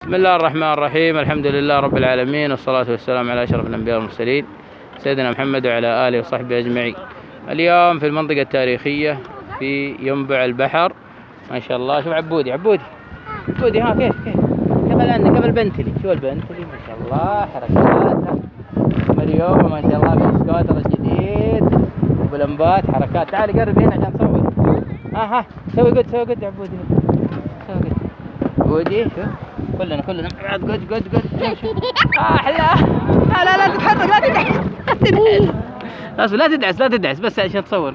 بسم الله الرحمن الرحيم. الحمد لله رب العالمين، والصلاة والسلام على أشرف الأنبياء والمرسلين سيدنا محمد وعلى آله وصحبه أجمعين. اليوم في المنطقة التاريخية في ينبع البحر ما شاء الله. شوف عبودي ها كيف قبل بنتلي. شو البنتلي ما شاء الله حركاتها مريوم ما شاء الله بالسكوتر الجديد وبلمبات حركات. تعالي قرب هنا عشان تصور. ها سوي قد عبودي عبودي. شوف كلنا مع بعض قد احلى. لا تتحرك لا تدعس بس عشان تصور.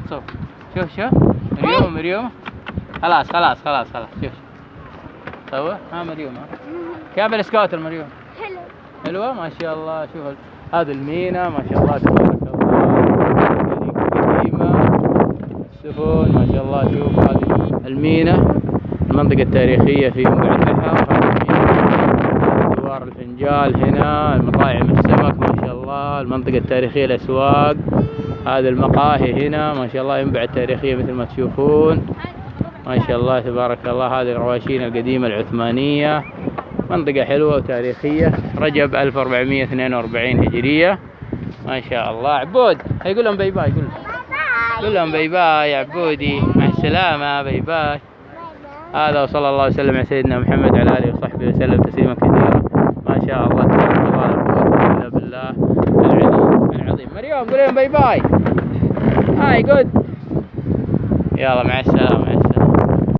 شوف مريوم خلاص شوف صور. مريوم كيف السكوتر مريوم؟ حلوة ما شاء الله. شوف هذا المينا ما شاء الله تبارك الله قديمة السفن ما شاء الله. شوف هذه المينا المنطقة التاريخية في ينبع البحر. دوار الفنجال هنا، المطاعم السمك ما شاء الله، المنطقة التاريخية الأسواق، هذا المقاهي هنا ما شاء الله. ينبع التاريخية مثل ما تشوفون ما شاء الله تبارك الله. هذه الرواشين القديمة العثمانية، منطقة حلوة وتاريخية. رجب 1442 هجرية ما شاء الله. عبود يقول لهم باي باي. قول لهم باي باي يا عبودي، مع السلامة باي باي. هذا وصلى الله وسلم على سيدنا محمد وعلى آله وصحبه وسلم تسليما كثيرا ما شاء الله تبارك الله. لا قوة إلا بالله العلي العظيم. مريم قول لهم باي باي. هاي جود. يلا مع السلامة.